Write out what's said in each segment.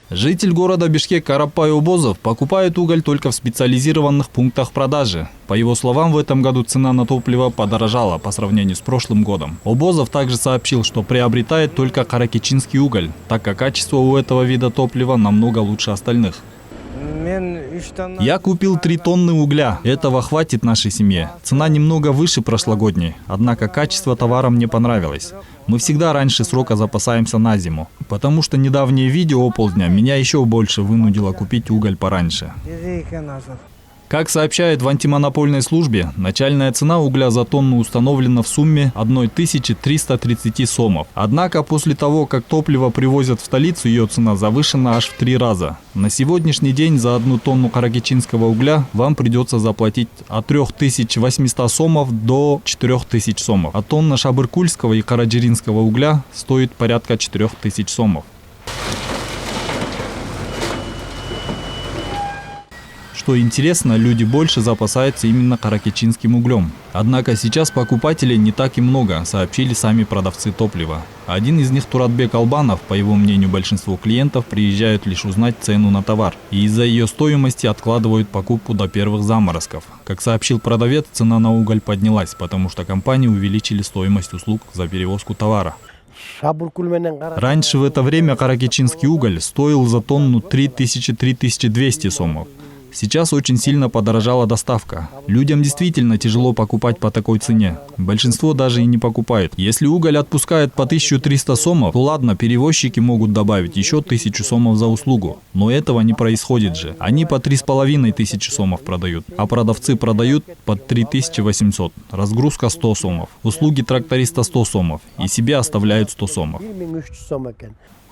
Житель города Бишкек Карапай Обозов покупает уголь только в специализированных пунктах продажи. По его словам, в этом году цена на топливо подорожала по сравнению с прошлым годом. Обозов также сообщил, что приобретает только каракечинский уголь, так как качество у этого вида топлива намного лучше остальных. Я купил 3 тонны угля. Этого хватит нашей семье. Цена немного выше прошлогодней, однако качество товара мне понравилось. Мы всегда раньше срока запасаемся на зиму, потому что недавнее видео оползня меня еще больше вынудило купить уголь пораньше. Как сообщают в антимонопольной службе, начальная цена угля за тонну установлена в сумме 1330 сомов. Однако после того, как топливо привозят в столицу, ее цена завышена аж в 3 раза. На сегодняшний день за 1 тонну каракечинского угля вам придется заплатить от 3800 сомов до 4000 сомов. А тонна шабыркульского и караджиринского угля стоит порядка 4000 сомов. Что интересно, люди больше запасаются именно каракечинским углем. Однако сейчас покупателей не так и много, сообщили сами продавцы топлива. Один из них, Туратбек Албанов, по его мнению, большинство клиентов приезжают лишь узнать цену на товар. И из-за ее стоимости откладывают покупку до первых заморозков. Как сообщил продавец, цена на уголь поднялась, потому что компании увеличили стоимость услуг за перевозку товара. Раньше в это время каракечинский уголь стоил за тонну 3000-3200 сомов. Сейчас очень сильно подорожала доставка. Людям действительно тяжело покупать по такой цене. Большинство даже и не покупает. Если уголь отпускают по 1300 сомов, то ладно, перевозчики могут добавить еще 1000 сомов за услугу. Но этого не происходит же. Они по 3500 сомов продают, а продавцы продают под 3800. Разгрузка 100 сомов. Услуги тракториста 100 сомов. И себе оставляют 100 сомов.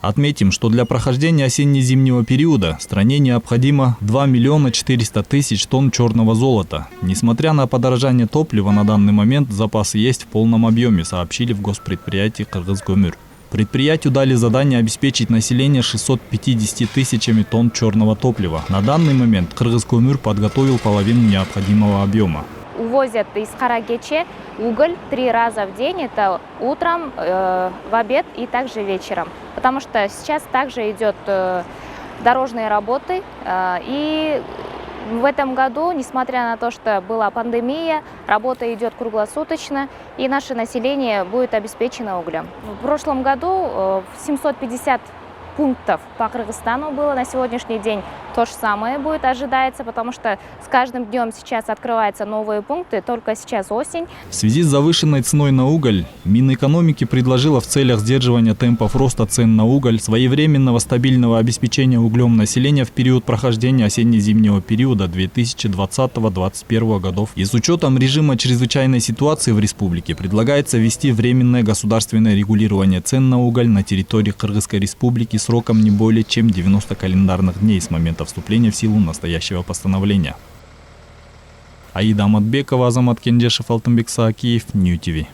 Отметим, что для прохождения осенне-зимнего периода стране необходимо 2 400 000 тонн черного золота. Несмотря на подорожание топлива, на данный момент запасы есть в полном объеме, сообщили в госпредприятии «Кыргызкөмүр». Предприятию дали задание обеспечить население 650 000 тонн черного топлива. На данный момент «Кыргызкөмүр» подготовил половину необходимого объема. Увозят из Каракечи уголь 3 раза в день, это утром, в обед и также вечером. Потому что сейчас также идет дорожные работы, и в этом году, несмотря на то, что была пандемия, работа идет круглосуточно, и наше население будет обеспечено углем. В прошлом году 750 пунктов по Кыргызстану было, на сегодняшний день то же самое будет ожидается, потому что с каждым днем сейчас открываются новые пункты, только сейчас осень. В связи с завышенной ценой на уголь, Минэкономики предложила в целях сдерживания темпов роста цен на уголь своевременного стабильного обеспечения углем населения в период прохождения осенне-зимнего периода 2020-2021 годов. И с учетом режима чрезвычайной ситуации в республике предлагается ввести временное государственное регулирование цен на уголь на территории Кыргызской республики сроком не более чем 90 календарных дней с момента вступления в силу настоящего постановления. Аида Аматбекова, Азамат Кендешев, Алтынбек Саакиев, Нью ТВ.